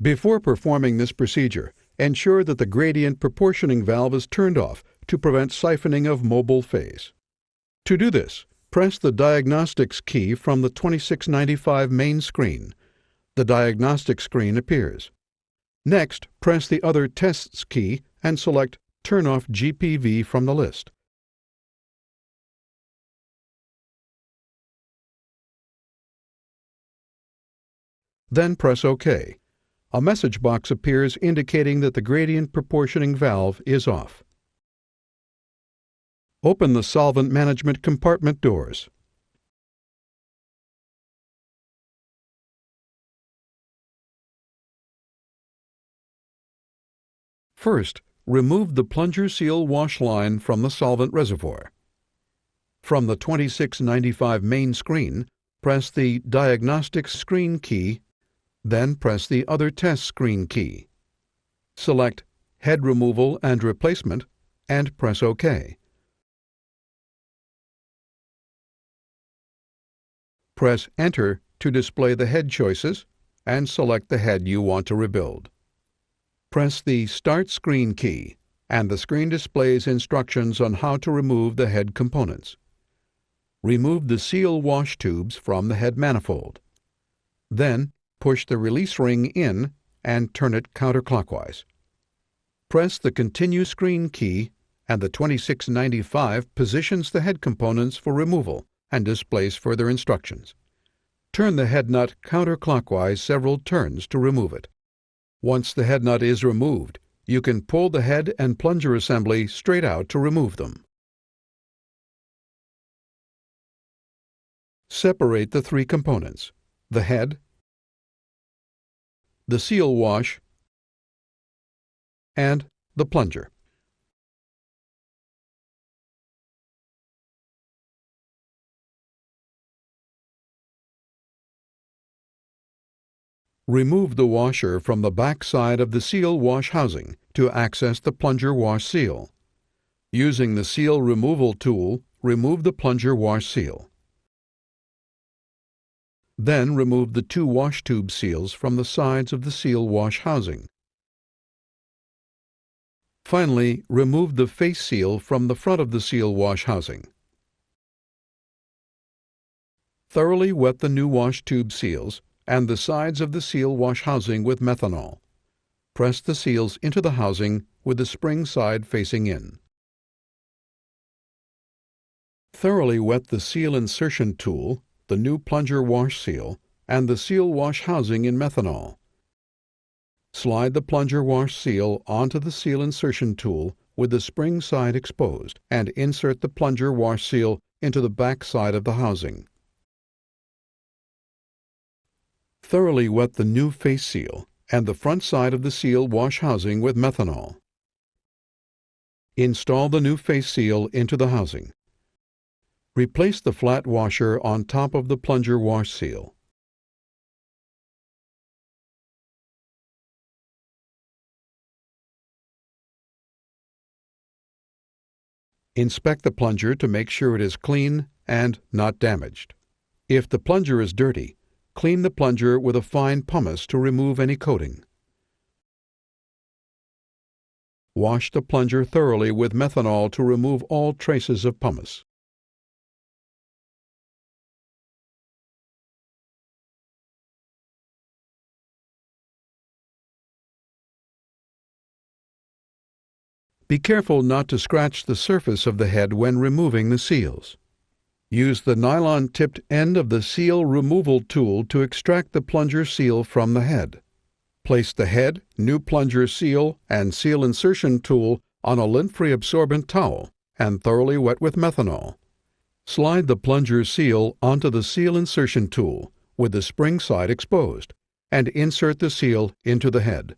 Before performing this procedure, ensure that the gradient proportioning valve is turned off to prevent siphoning of mobile phase. To do this, press the Diagnostics key from the 2695 main screen. The diagnostic screen appears. Next, press the Other Tests key and select Turn off GPV from the list. Then press OK. A message box appears indicating that the gradient proportioning valve is off. Open the solvent management compartment doors. First, remove the plunger seal wash line from the solvent reservoir. From the 2695 main screen, press the Diagnostics screen key, then press the Other Test screen key. Select Head Removal and Replacement and press OK. Press Enter to display the head choices and select the head you want to rebuild. Press the Start Screen key and the screen displays instructions on how to remove the head components. Remove the seal wash tubes from the head manifold. Then, push the release ring in and turn it counterclockwise. Press the Continue Screen key and the 2695 positions the head components for removal and displays further instructions. Turn the head nut counterclockwise several turns to remove it. Once the head nut is removed, you can pull the head and plunger assembly straight out to remove them. Separate the three components: the head, the seal wash, and the plunger. Remove the washer from the back side of the seal wash housing to access the plunger wash seal. Using the seal removal tool, remove the plunger wash seal. Then remove the two wash tube seals from the sides of the seal wash housing. Finally, remove the face seal from the front of the seal wash housing. Thoroughly wet the new wash tube seals and the sides of the seal wash housing with methanol. Press the seals into the housing with the spring side facing in. Thoroughly wet the seal insertion tool, the new plunger wash seal, and the seal wash housing in methanol. Slide the plunger wash seal onto the seal insertion tool with the spring side exposed and insert the plunger wash seal into the back side of the housing. Thoroughly wet the new face seal and the front side of the seal wash housing with methanol. Install the new face seal into the housing. Replace the flat washer on top of the plunger wash seal. Inspect the plunger to make sure it is clean and not damaged. If the plunger is dirty, clean the plunger with a fine pumice to remove any coating. Wash the plunger thoroughly with methanol to remove all traces of pumice. Be careful not to scratch the surface of the head when removing the seals. Use the nylon-tipped end of the seal removal tool to extract the plunger seal from the head. Place the head, new plunger seal, and seal insertion tool on a lint-free absorbent towel and thoroughly wet with methanol. Slide the plunger seal onto the seal insertion tool with the spring side exposed and insert the seal into the head.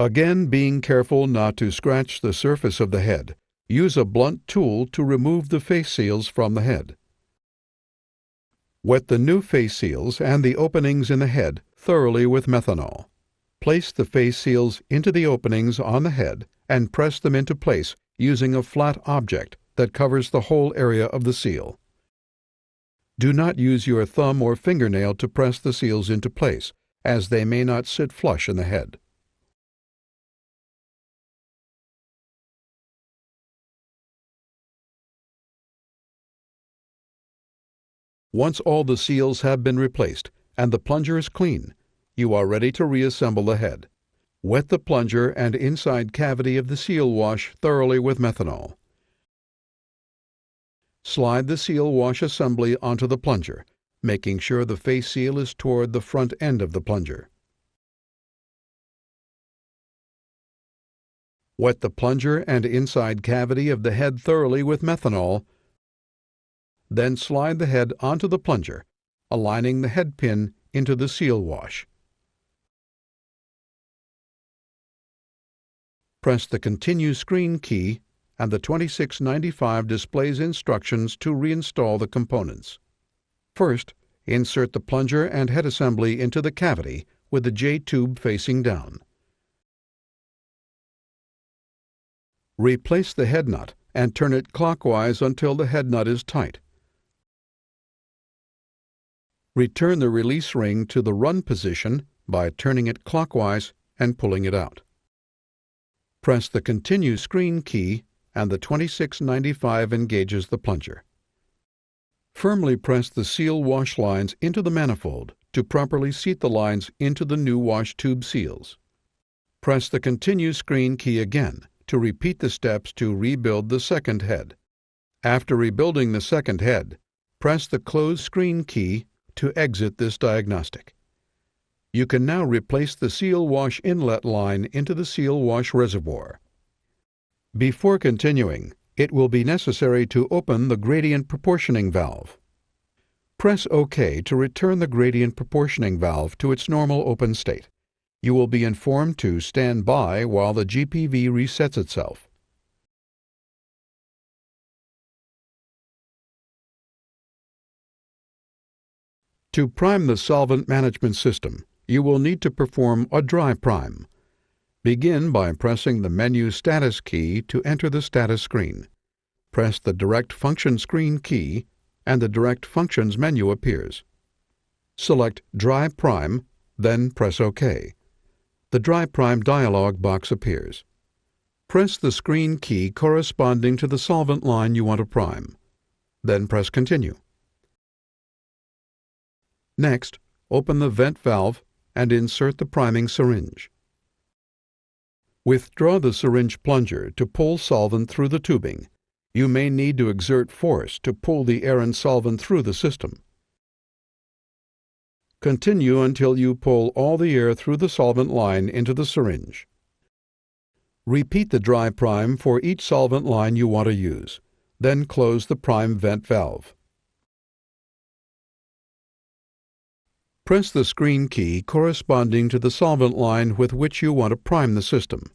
Again, being careful not to scratch the surface of the head, use a blunt tool to remove the face seals from the head. Wet the new face seals and the openings in the head thoroughly with methanol. Place the face seals into the openings on the head and press them into place using a flat object that covers the whole area of the seal. Do not use your thumb or fingernail to press the seals into place, as they may not sit flush in the head. Once all the seals have been replaced and the plunger is clean, you are ready to reassemble the head. Wet the plunger and inside cavity of the seal wash thoroughly with methanol. Slide the seal wash assembly onto the plunger, making sure the face seal is toward the front end of the plunger. Wet the plunger and inside cavity of the head thoroughly with methanol. Then slide the head onto the plunger, aligning the head pin into the seal wash. Press the Continue screen key and the 2695 displays instructions to reinstall the components. First, insert the plunger and head assembly into the cavity with the J-tube facing down. Replace the head nut and turn it clockwise until the head nut is tight. Return the release ring to the run position by turning it clockwise and pulling it out. Press the Continue screen key and the 2695 engages the plunger. Firmly press the seal wash lines into the manifold to properly seat the lines into the new wash tube seals. Press the Continue screen key again to repeat the steps to rebuild the second head. After rebuilding the second head, press the Close screen key to exit this diagnostic. You can now replace the seal wash inlet line into the seal wash reservoir. Before continuing, it will be necessary to open the gradient proportioning valve. Press OK to return the gradient proportioning valve to its normal open state. You will be informed to stand by while the GPV resets itself. To prime the solvent management system, you will need to perform a dry prime. Begin by pressing the menu status key to enter the status screen. Press the Direct Function screen key and the Direct Functions menu appears. Select Dry Prime, then press OK. The Dry Prime dialog box appears. Press the screen key corresponding to the solvent line you want to prime. Then press Continue. Next, open the vent valve and insert the priming syringe. Withdraw the syringe plunger to pull solvent through the tubing. You may need to exert force to pull the air and solvent through the system. Continue until you pull all the air through the solvent line into the syringe. Repeat the dry prime for each solvent line you want to use. Then close the prime vent valve. Press the screen key corresponding to the solvent line with which you want to prime the system.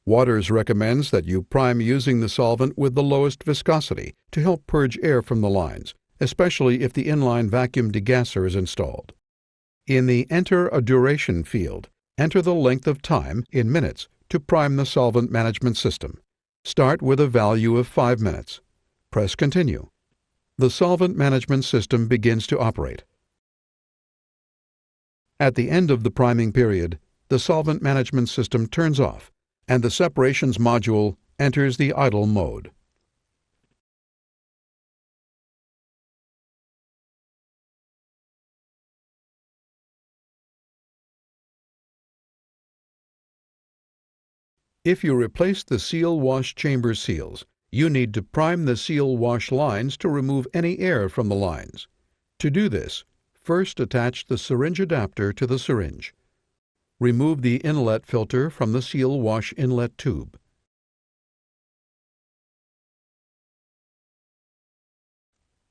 Waters recommends that you prime using the solvent with the lowest viscosity to help purge air from the lines, especially if the inline vacuum degasser is installed. In the Enter a Duration field, enter the length of time in minutes to prime the solvent management system. Start with a value of 5 minutes. Press Continue. The solvent management system begins to operate. At the end of the priming period, the solvent management system turns off and the separations module enters the idle mode. If you replace the seal wash chamber seals, you need to prime the seal wash lines to remove any air from the lines. To do this, first attach the syringe adapter to the syringe. Remove the inlet filter from the seal wash inlet tube.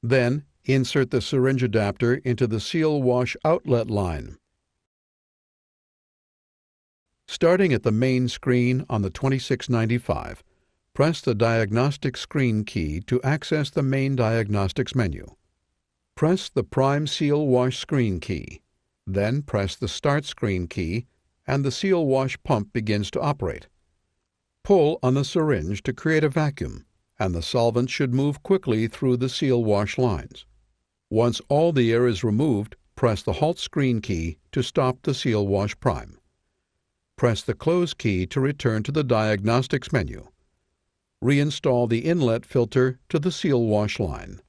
Then, insert the syringe adapter into the seal wash outlet line. Starting at the main screen on the 2695, press the Diagnostic screen key to access the main Diagnostics menu. Press the Prime Seal Wash screen key. Then press the Start screen key and the seal wash pump begins to operate. Pull on the syringe to create a vacuum, and the solvent should move quickly through the seal wash lines. Once all the air is removed, press the Halt screen key to stop the seal wash prime. Press the Close key to return to the Diagnostics menu. Reinstall the inlet filter to the seal wash line.